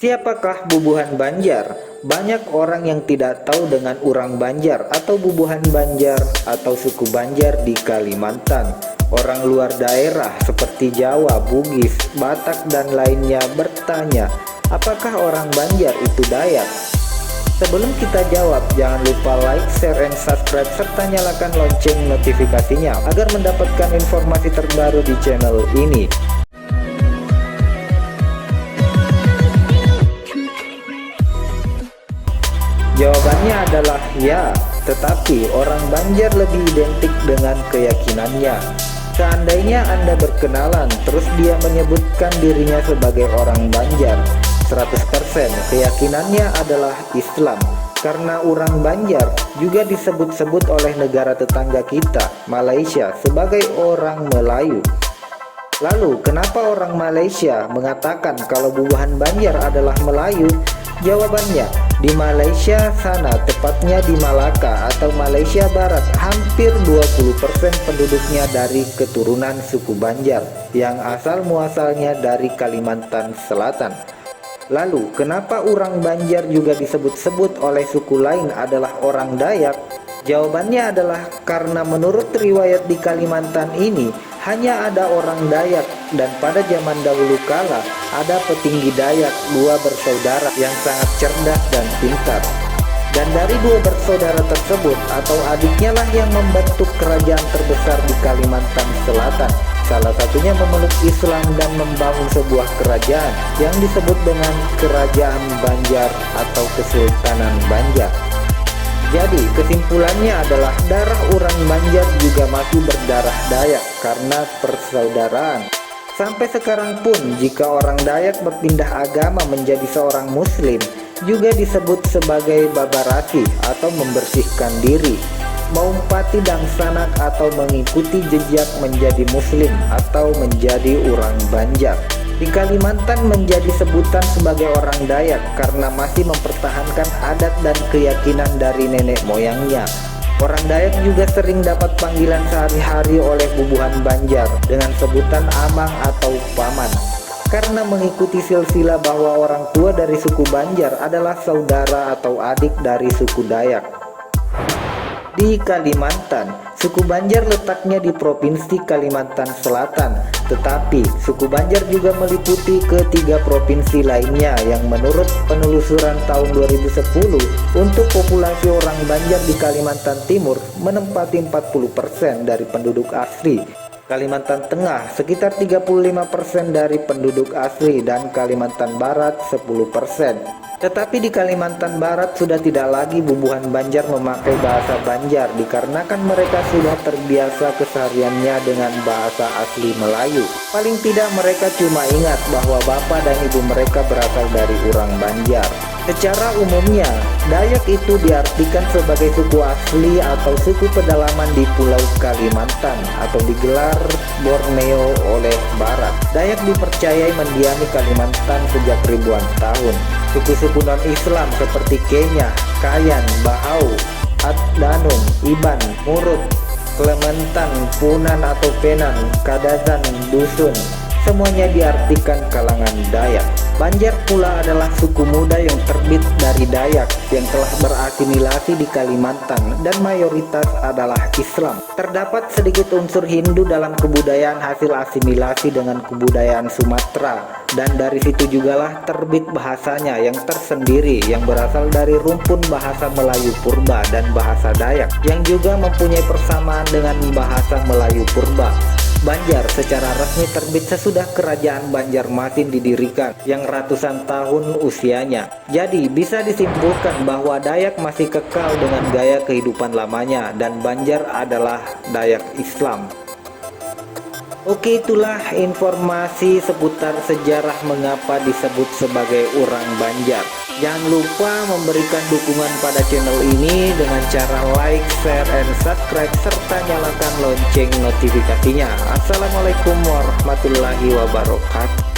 Siapakah Bubuhan Banjar? Banyak orang yang tidak tahu dengan Urang Banjar atau Bubuhan Banjar atau suku Banjar di Kalimantan. Orang luar daerah seperti Jawa, Bugis, Batak dan lainnya bertanya, apakah orang Banjar itu Dayak? Sebelum kita jawab, jangan lupa like, share, and subscribe serta nyalakan lonceng notifikasinya agar mendapatkan informasi terbaru di channel ini. Jawabannya adalah ya, tetapi orang Banjar lebih identik dengan keyakinannya. Seandainya Anda berkenalan, terus dia menyebutkan dirinya sebagai orang Banjar, 100% keyakinannya adalah Islam. Karena orang Banjar juga disebut-sebut oleh negara tetangga kita, Malaysia, sebagai orang Melayu. Lalu, kenapa orang Malaysia mengatakan kalau Bubuhan Banjar adalah Melayu? Jawabannya, di Malaysia sana, tepatnya di Malaka atau Malaysia Barat, hampir 20% penduduknya dari keturunan suku Banjar yang asal muasalnya dari Kalimantan Selatan. Lalu, kenapa orang Banjar juga disebut-sebut oleh suku lain adalah orang Dayak? Jawabannya adalah karena menurut riwayat di Kalimantan ini hanya ada orang Dayak, dan pada zaman dahulu kala ada petinggi Dayak, dua bersaudara yang sangat cerdas dan pintar. Dan dari dua bersaudara tersebut atau adiknya lah yang membentuk kerajaan terbesar di Kalimantan Selatan. Salah satunya memeluk Islam dan membangun sebuah kerajaan yang disebut dengan Kerajaan Banjar atau Kesultanan Banjar. Jadi kesimpulannya adalah darah orang Banjar juga masih berdarah Dayak karena persaudaraan. Sampai sekarang pun jika orang Dayak berpindah agama menjadi seorang muslim, juga disebut sebagai babarasi atau membersihkan diri, maumpati dangsanak atau mengikuti jejak menjadi muslim atau menjadi orang Banjar. Di Kalimantan menjadi sebutan sebagai orang Dayak karena masih mempertahankan adat dan keyakinan dari nenek moyangnya. Orang Dayak juga sering dapat panggilan sehari-hari oleh Bubuhan Banjar dengan sebutan amang atau paman, karena mengikuti silsilah bahwa orang tua dari suku Banjar adalah saudara atau adik dari suku Dayak. Di Kalimantan, suku Banjar letaknya di Provinsi Kalimantan Selatan, tetapi suku Banjar juga meliputi ketiga provinsi lainnya yang menurut penelusuran tahun 2010 untuk populasi orang Banjar di Kalimantan Timur menempati 40% dari penduduk asli, Kalimantan Tengah sekitar 35% dari penduduk asli, dan Kalimantan Barat 10%. Tetapi di Kalimantan Barat sudah tidak lagi Bubuhan Banjar memakai bahasa Banjar dikarenakan mereka sudah terbiasa kesehariannya dengan bahasa asli Melayu. Paling tidak mereka cuma ingat bahwa bapak dan ibu mereka berasal dari orang Banjar. Secara umumnya, Dayak itu diartikan sebagai suku asli atau suku pedalaman di Pulau Kalimantan atau digelar Borneo oleh Barat. Dayak dipercayai mendiami Kalimantan sejak ribuan tahun. Suku-suku non-Islam seperti Kenya, Kayan, Bahau, Danum, Iban, Murut, Klementan, Punan atau Penan, Kadazan, Dusun, semuanya diartikan kalangan Dayak. Banjar pula adalah suku muda yang terbit dari Dayak yang telah berasimilasi di Kalimantan dan mayoritas adalah Islam. Terdapat sedikit unsur Hindu dalam kebudayaan hasil asimilasi dengan kebudayaan Sumatera, dan dari situ jugalah terbit bahasanya yang tersendiri yang berasal dari rumpun bahasa Melayu Purba dan bahasa Dayak yang juga mempunyai persamaan dengan bahasa Melayu Purba. Banjar secara resmi terbit sesudah Kerajaan Banjarmasin didirikan yang ratusan tahun usianya. Jadi bisa disimpulkan bahwa Dayak masih kekal dengan gaya kehidupan lamanya dan Banjar adalah Dayak Islam. Oke, itulah informasi seputar sejarah mengapa disebut sebagai orang Banjar. Jangan lupa memberikan dukungan pada channel ini dengan cara like, share, and subscribe serta nyalakan lonceng notifikasinya. Assalamualaikum warahmatullahi wabarakatuh.